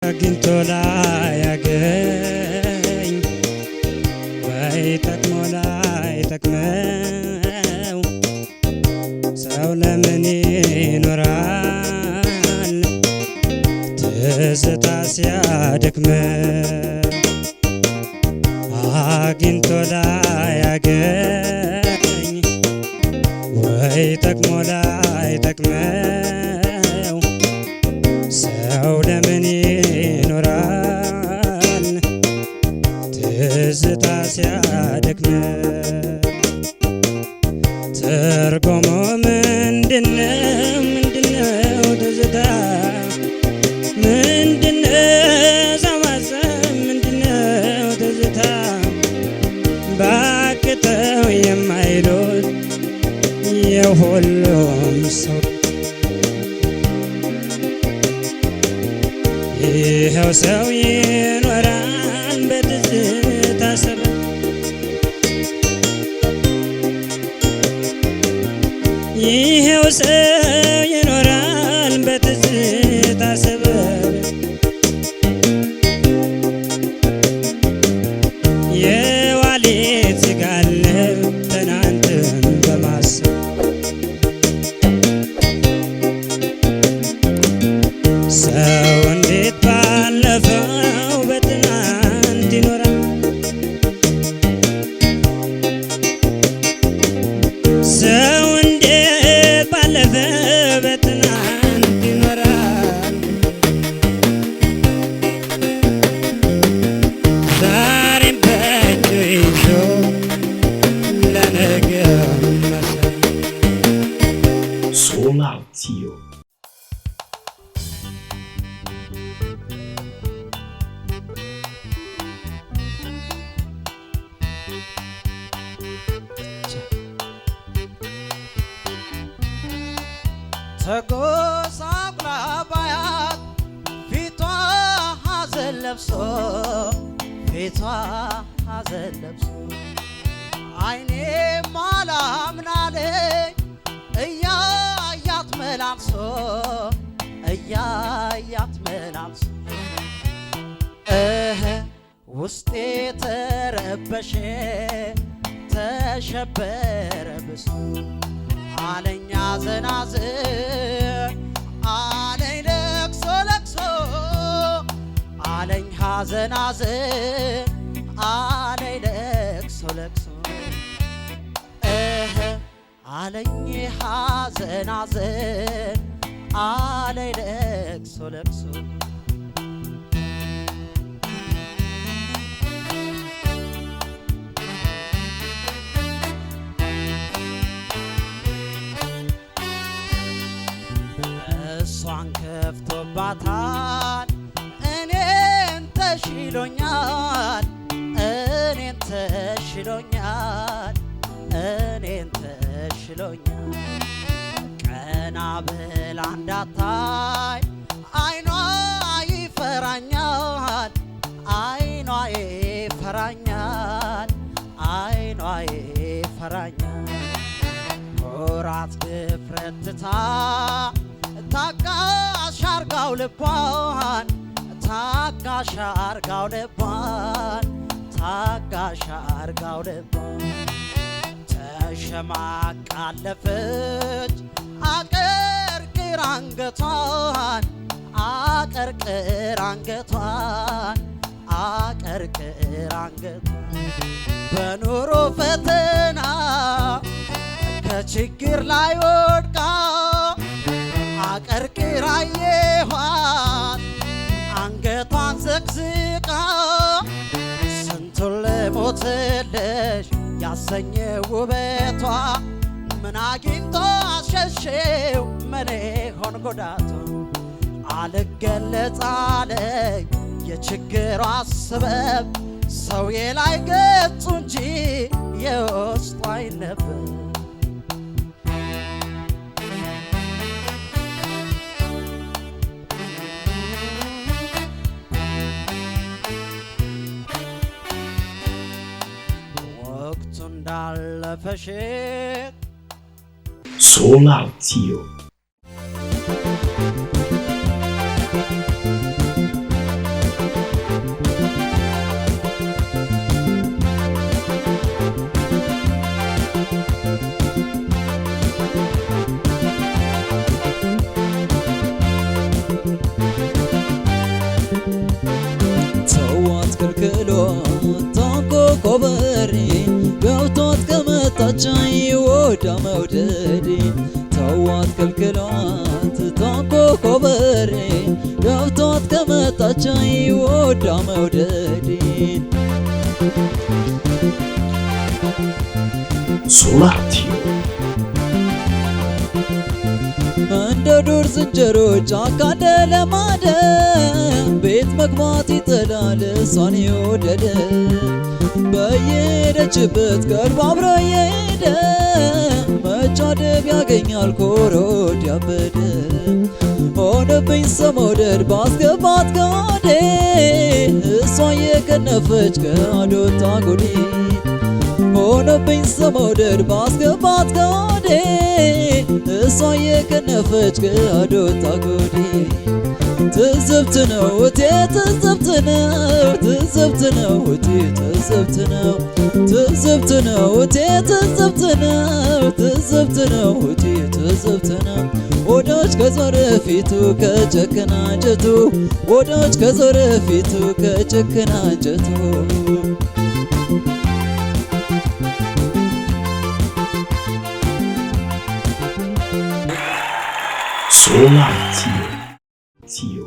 አግኝቶ ላያገኝ ወይ ጠቅሞ ላይጠቅመው ሰው ለምን ይኖራል ትዝታ ሲያደክመው አግኝቶ ላያገኝ ወይ ጠቅሞ ላይጠቅመው ሰው ለምን ይኖራል ትዝታ ሲያደክመው ትርጉሙ ምንድነው ትዝታ ምንድነው ዘማዘም ምንድነው ትዝታ ባክተው የማይሉት የሁሉም ሰው ይኸው ሰው ይኖራል በትዝታ ሰበብ ይኸው ሰው ይኖራል በትዝታ ሰበብ የዋሌት ሲጋልብ ትናንትን በማሰብ ሰው እንዴት ባለፈው በትናንት ይኖራል ሰው እንዴት ባለፈ በትናንት ይኖራል ዛሬም በእጁ ይዞ ለነገው መሰል Suonatio. ተጎሳቁላ ባያት ፊቷ ሐዘን ለብሶ አይኔ ማላምናለኝ እያያት መላልሶ ውስጤ ተረበሸ ተሸበረ ብሶ አለኛ ዘናዝን አለኝ ለቅሶ አለኝ ሐዘናዝን አለኝ ለቅሶ አለኝ ሐዘናዝን አለኝ ለቅሶ እሷን ከፍቶባታል እኔን ተሽሎኛል ቀና ብላ እንዳታይ አይኗ ይፈራኛል ኩራት ድፍረት ትታ ታጋሽ አርጋው ልቧን ተሸማቃለፈች አቀርቅር አንገቷን በኑሮ ፈተና ከችግር ላይ ወድቃ አቀርቅራ አየኋት አንገቷን ዘቅዝቃ ስንቱን ልሞትልሽ ያሰኘ ውበቷ ምን አግኝቶ አሸሼው ምን ሆን ጎዳቷ አልገለጽ አለኝ የችግሯ ሰበብ ሰው የላይ ገጹ እንጂ የውስጧ አይነበብ ወቅቱ እንዳለፈሽ Suonatio. ወዳ መውደዴን ተዋት ከልክሏት ታንቆ ኮበሬ ገብቷት ከመጣች ወዳ መውደዴን ሶላቲዮ እንደ ዱር ዝንጀሮ ጫካ ለማደር ቤት መግባት ይጠላል እሷን የወደደ በየሄደችበት ቀርቦ አብሮ የሄደ መጫደብ ያገኛል ኮሮድ ያበደ ሆነብኝ ሰመውደድ ባስገባት ከወዴ እሷ የከነፈች ከአዶታ ጉዲ ሆነብኝ ሰመውደድ ባስገባት ከወዴ እሷ የከነፈች ከአዶታ ጉዲ ትዝብት ነው እቴ ትዝብት ነው ትዝብት ነው እቴ ትዝብት ነው ትዝብት ነው እቴ ትዝብት ነው ትዝብት ነው እቴ ትዝብት ነው ወዳጅ ከዞረ ፊቱ ከጨከና አንጀቱ ወዳጅ ከዞረ ፊቱ ከጨከና አንጀቱ ሶላቲዮ ቲዮ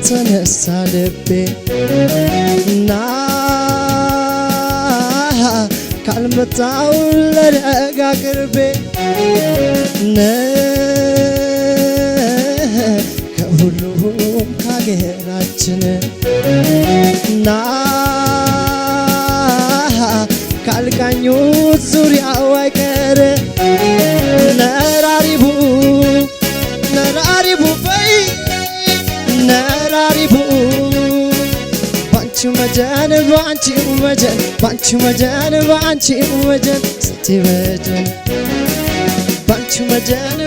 ተነሳ ልቤ እና ካልመጣው ለደጋ ቅርቤ ከሁሉም ካገራችን እና ካልቃኙት ዙሪያው አይቀር ነራሪቡ በይ ነራሪቡ ባንቺ መጀን ባንቺ መጀን ስትበጀን ባንቺ መጀን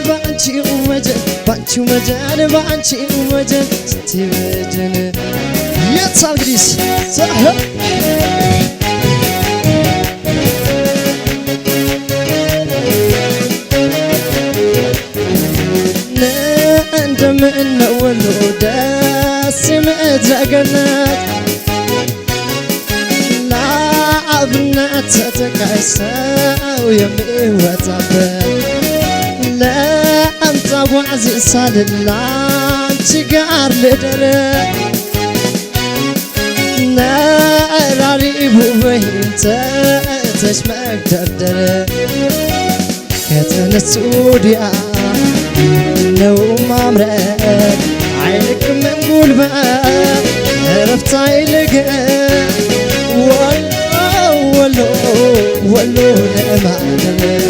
ስትበጀን የትሳ እንግዲህ እንደምነው ወሎ ደስ ምድረ ገነት ለአብነት ተጠቃሰው የሚወጣበት ለአምጣ ጓዝ ሳልላንቺ ጋር ልደር ነራሪቡ በይንተ ተሽ መግደርደር ከተነሱ ወዲያ ነው ማምረት አይልቅም ጉልበት እረፍት አይልግም ወሎ ለማደር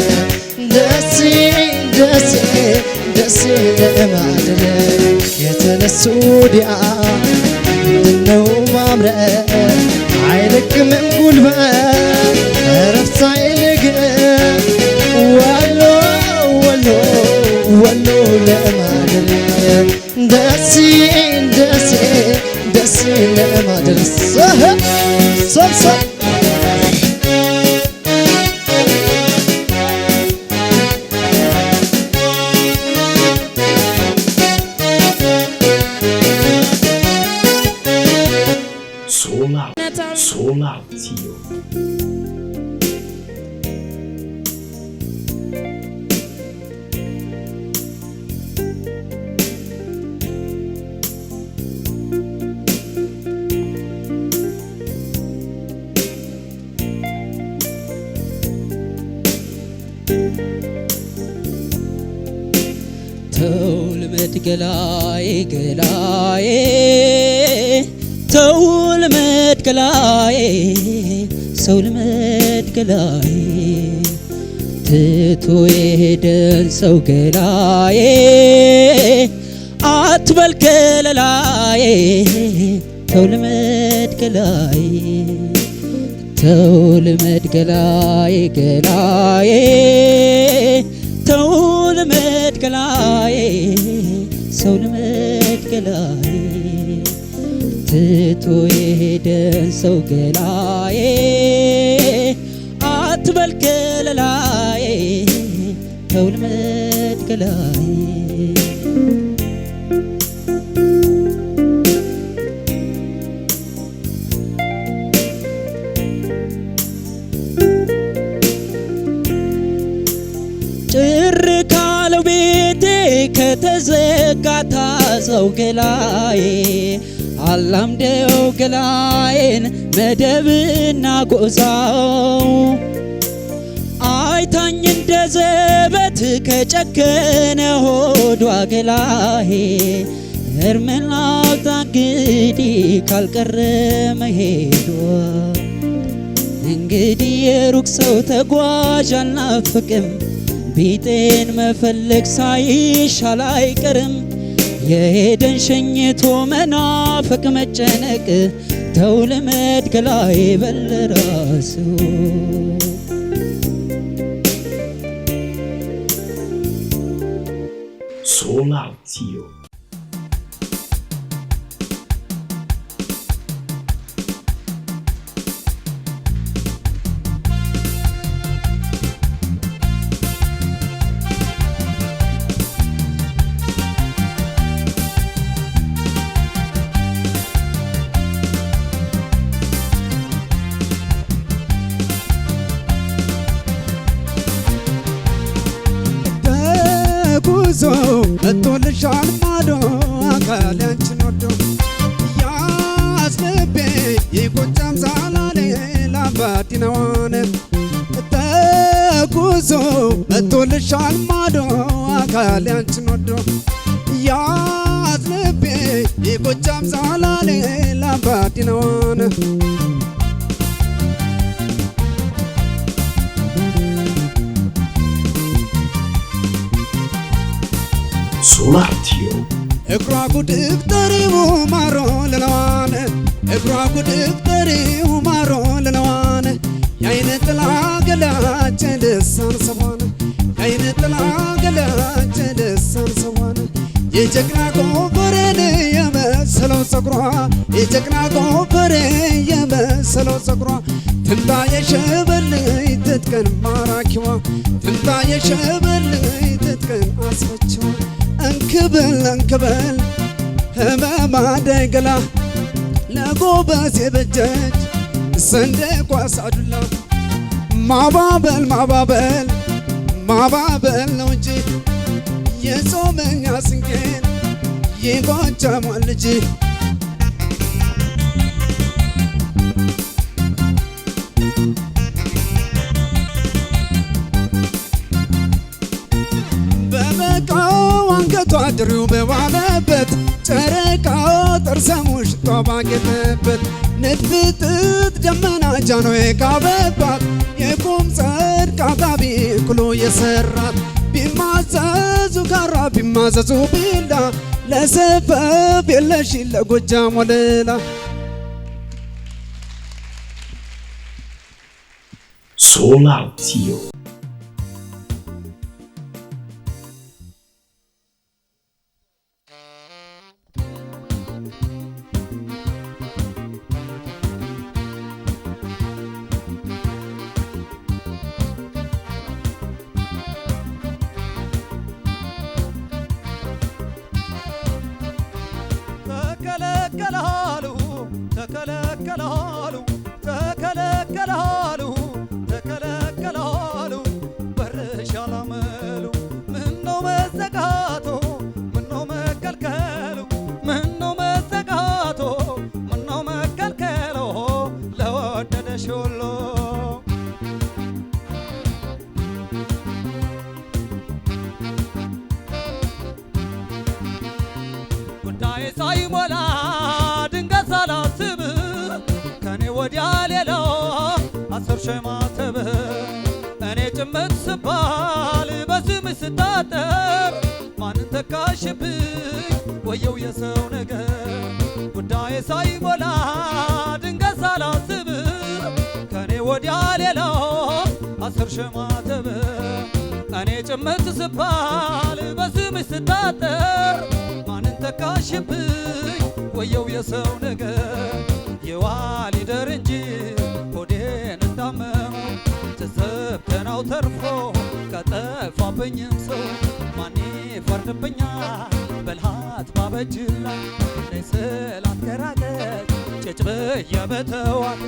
ደስ ለማደር የተነሱ ወዲያ ነው ማምረት አይልቅም ጉልበት እረፍት አይልግም ወሎ ለማደር ደስ ለማደር ሰብ ሶላቲዮ ተው ልመድ ገላዬ ተው ልመድ ገላዬ ሰው ልመድ ገላዬ ትቶ የሄደን ሰው ገላዬ አትበል ከለላዬ ተው ልመድ ገላዬ ተው ልመድ ገላዬ ተው ልመድ ገላዬ ሰው ልመድ ገላዬ ትቶ የሄደን ሰው ገላዬ አትበል ከለላዬ ተው ልመድ ገላዬ ጭር ካለው ቤቴ ከተዘጋ ታዘው ገላዬ አላምደው ገላዬን መደብና ጎዛው አይታኝ እንደ ዘበት ከጨከነ ሆዷ ገላዬ እርምን ላውጣ እንግዲህ ካልቀረ መሄዷ እንግዲህ የሩቅ ሰው ተጓዥ አልናፍቅም ቢጤን መፈለግ ሳይሻል አይቀርም የሄደን ሸኝቶ መናፈቅ መጨነቅ ተው ልመድ ገላዬ በለራሱ Solatio. ጉዞ መጥቶልሻል ማዶ አካል ያንቺን ወዶ ያስልቤ ይቆጫም ዛላሌ ላባዲናዋን ተጉዞ መጥቶልሻል ማዶ አካል ያንቺን ወዶ ያስልቤ ይቆጫም ዛላሌ ላባዲናዋን Solatio. እግሯ ጉድፍ ጠሪው ማሮ ለለዋን እግሯ ጉድፍ ጠሪው ማሮ ለለዋን የአይነ ጥላ ገላጭ ልሳን ሰቧን የአይነ ጥላ ገላጭ ልሳን ሰቧን የጀግና ጎፈሬን የመሰለው ፀጉሯ የጀግና ጎፈሬን የመሰለው ፀጉሯ ትምጣ የሸበልይ ትጥቀን ማራኪዋ ትምጣ የሸበልይ ትጥቀን አስፈችዋ እንክብል እንክብል ህመማ ደገላ ለጎበዝ የበጀች ሰንደቋ ሳዱላ ማባበል ማባበል ማባበል ነው እንጂ የጾመኛ ስንቄን የጎጃሟን ልጅ አንገቷ ድሪው በዋለበት ጨረቃው ጥርሰሙሽ ባጌጠበት ንድፍ ጥጥ ደመና ጃኖ የጋበባት የቁም ጸድቅ አጣቢ ክሎ የሰራት ቢማዘዙ ካራ ቢማዘዙ ቢላ ለሰፈፍ የለሽ ለጎጃም ወለላ Solatio. ተከለከላሉ ተከለከላሉ ተከለከላሉ በርሻ ላመሉ ምነው መዘጋቶ ምነው መከልከሉ ምነው መዘጋቶ ምነው መከልከሉ ለወደደሽ ሁሉ ጉዳይ ሳይሞላ ድንገት ሳላስብ ከኔ ወዲያ ሌላ አስር ሺህ ማተብ እኔ ጭምት ስባል በስምሽ ስታጠር ማንን ተካሽብኝ ወየው የሰው ነገር ጉዳይ ሳይሞላ ድንገት ሳላስብ ከኔ ወዲያ ሌላ አስር ሺህ ማተብ እኔ ጭምት ስባል በስምሽ ስታጠር ማንን ተካሽብኝ ወየው የሰው ነገር የዋል ይደር እንጂ ሆዴን እንዳመመው ትዝብትናው ተርፎ ከጠፋብኝም ሰው ማን ይፈርድብኛል በልሃት ባበጅላ ስላት ገራገች ጭጭ ብዬ በተዋት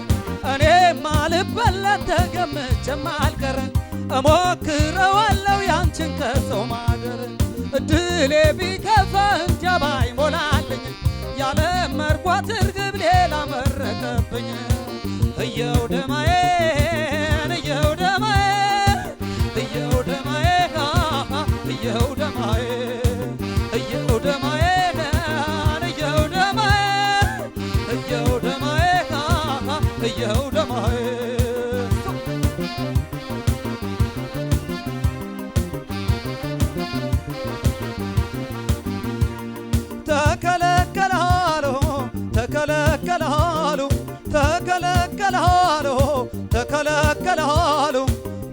እኔማ ልበለት ተገምቼም አልቀረም እሞክረዋለሁ ያንቺን ከሰው ማደር እድሌ ቢከፋ እንጃ ባይሞላልኝ ያለ መርኳት እርግብ ሌላ መረቀብኝ እየው ደማዬን እየው ደማዬን እየው ደማዬን እየው ደማዬን እየው ደማዬን እየው ደማዬን እየው ደማዬን እየው ደማዬን ተከለከለሃሉ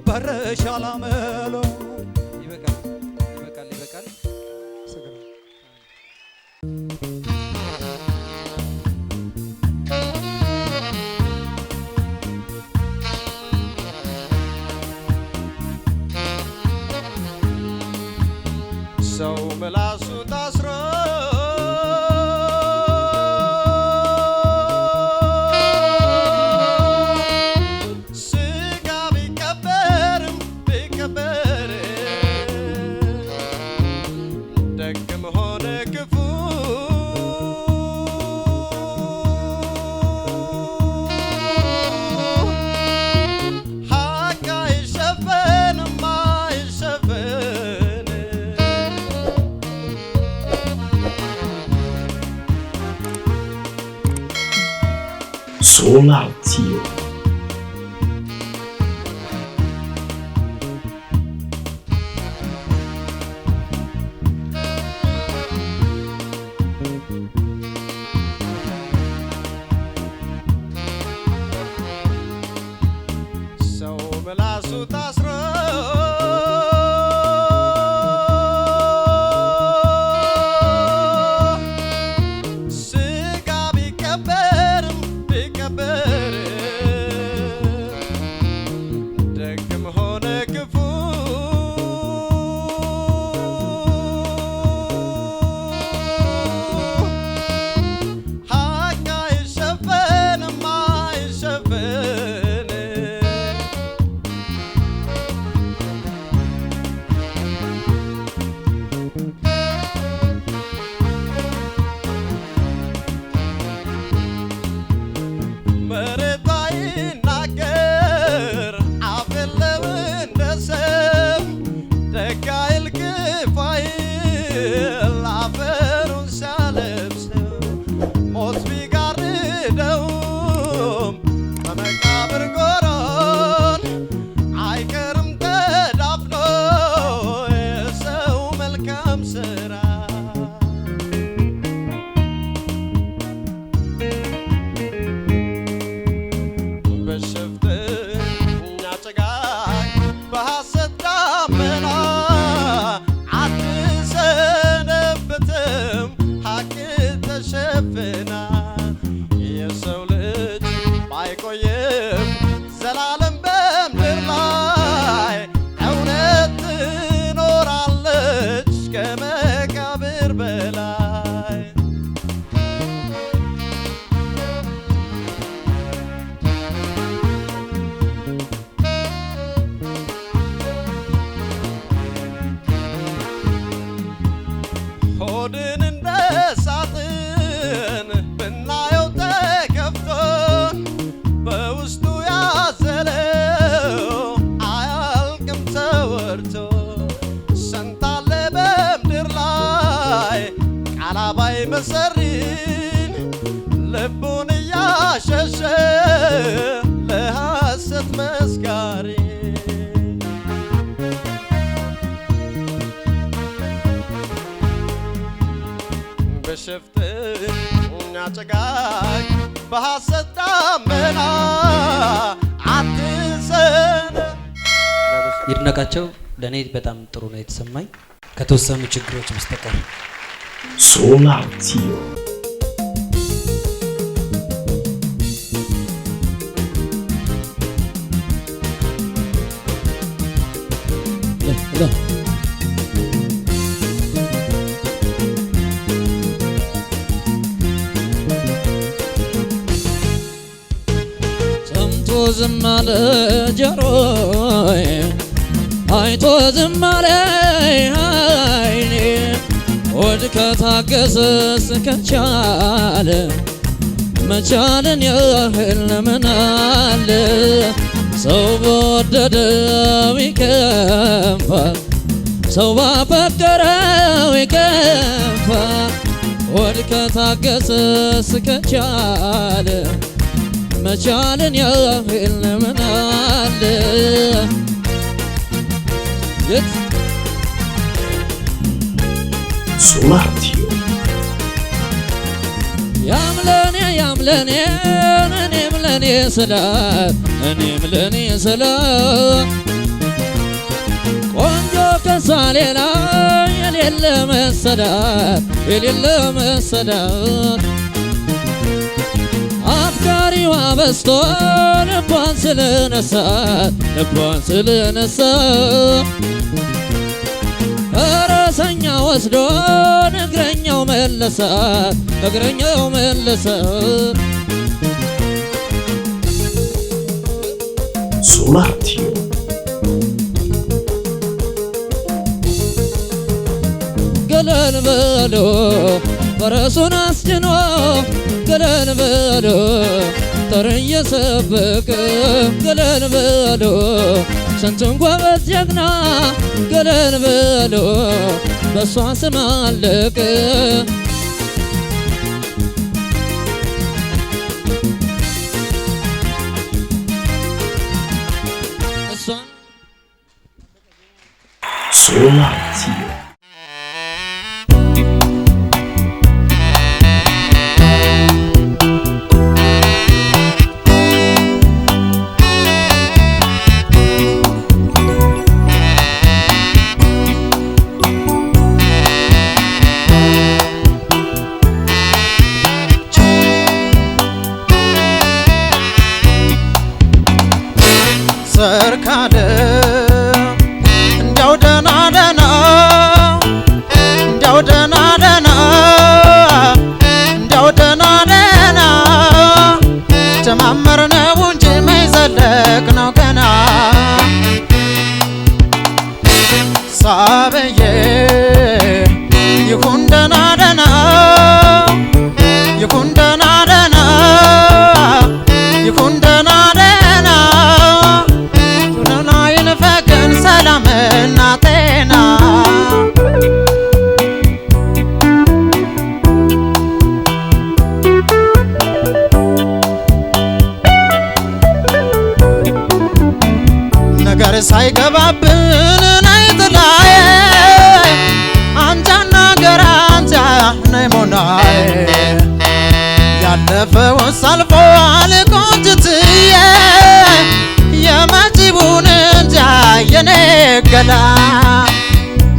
በረሻ ላመሉ ይበቃል ይበቃል ይበቃል ሰው ምላሱ ታስሮ Solatio. ሰው ምላሱ ታስሮ ስጋ ቢቀበርም ቢቀበር ደግም ሆነ ክፉ ሀቅ አይሸፈንም አይሸፈን መሬት አይናገር አፍ የለው እንደ ሰው ደግ አይል ክፉ አይል አፈሩን ሲያለብሰው ሞት ቢጋርደውም በመቃብር ጎሮን አይቀርም ተዳፍኖ የሰው መልካም ስራ በሸፍተኛ ጭጋግ በሐሰት ዳመና አትሰነብትም ሐቅ ተሸፍና የሰው ልጅ ባይቆይም ዘላለም በምድር ላይ እውነት ትኖራለች ከመቃብር በላይ ሆድን እንደ ሳጥን ብናየው ተከፍቶ በውስጡ ያዘለው አያልቅም ተወርቶ ስንታለ በምድር ላይ ቃል አባይ መሰሪን ልቡን እያሸሸ ለሐሰት መስካሪ በሸፍተኛ ጭጋግ በሐሰት ዳመና አትሰነ ይድነቃቸው ለእኔ በጣም ጥሩ ነው የተሰማኝ ከተወሰኑ ችግሮች በስተቀር Solatio. ሰምቶ ዝም አለ ጆሮዬ አይቶ ዝም አለ ዓይኔ ሆድ ከታገሰስ ከቻለ መቻልን ያህል ለምን አለ ሰው በወደደው ይከፋል ሰው ባፈቀረው ይከፋል ሆድ ከታገሰስ ከቻለ መቻልን ያህል ለምን አለ Solatio. ያምለኔ ያምለኔ እኔም ለኔ ስላት እኔም ለኔ ስላት ቆንጆ ከሷ ሌላ የሌለ መሰላት የሌለ መሰላት አፍቃሪዋ በዝቶ ልቧን ስለነሳት ልቧን ስለነሳት ፈረሰኛ ወስዶ እግረኛው መለሳት እግረኛው መለሳት Solatio. ገለል በሎ ፈረሱን አስጭኖ ገለል በሎ ጦር እየሰበቀ ገለል በሎ ስንቱን ጎበዝ ጀግና ገለል በሎ በሷ ስም አለቀ እሷን Solatio. ሰርካደ እንዲያው ደና ደና እንዲያው ደና ደና እንዲያው ደና ደና ጀማመርነው እንጂ መይዘለቅ ነው ገና ሳበዬ ይሁን ደና ደና ይሁን ደና ደና ይሁን ደና ደና ሰላምና ጤና ነገር ሳይገባብን ነይጥላዬ አንጃና ገራ አንጃ ነይ ሞናዬ ያለፈው ሳልፏል ቆንጅትዬ የመጪውን እንጃ የኔ ገላ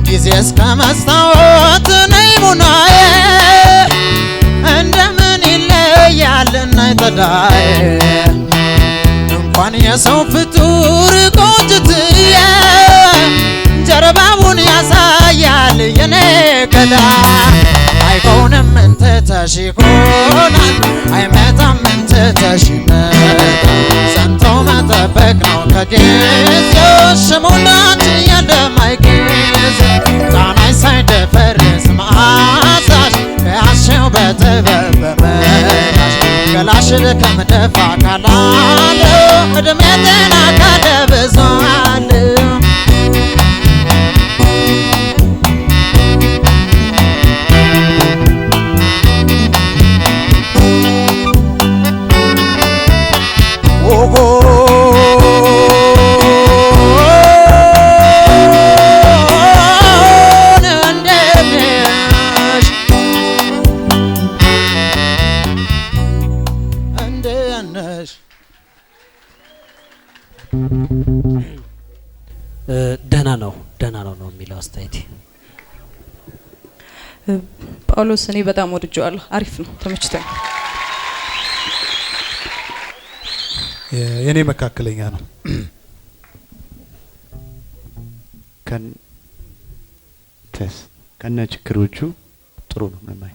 ጊዜ እስከ መስታወት ነይ ሙናዬ እንደምን ይለያል ነይ ተዳዬ እንኳን የሰው ፍጡር ቆንጅትዬ ጀርባውን ያሳያል የኔ ገላ አይሆንም እንትተሽ ይሆናል አይመጣም እንትተሽ ይመጣል ሰንቶ መጠበቅ ነው ከጊዜው ሽሙናት የለማይጊዜ ጣናይ ሳይደፈርስ መዓዛሽ ከያሽው በጥበብ በመያሽ ገላሽ ልክም ደፋ ካላለ ዕድሜ ጤና ካለ ብዙአለ ደህና ነው የሚለው አስተያየት ጳውሎስ እኔ በጣም ወድጄዋለሁ። አሪፍ ነው፣ ተመችቶኛል። የኔ መካከለኛ ነው። ከነ ችግሮቹ ጥሩ ነው መማይ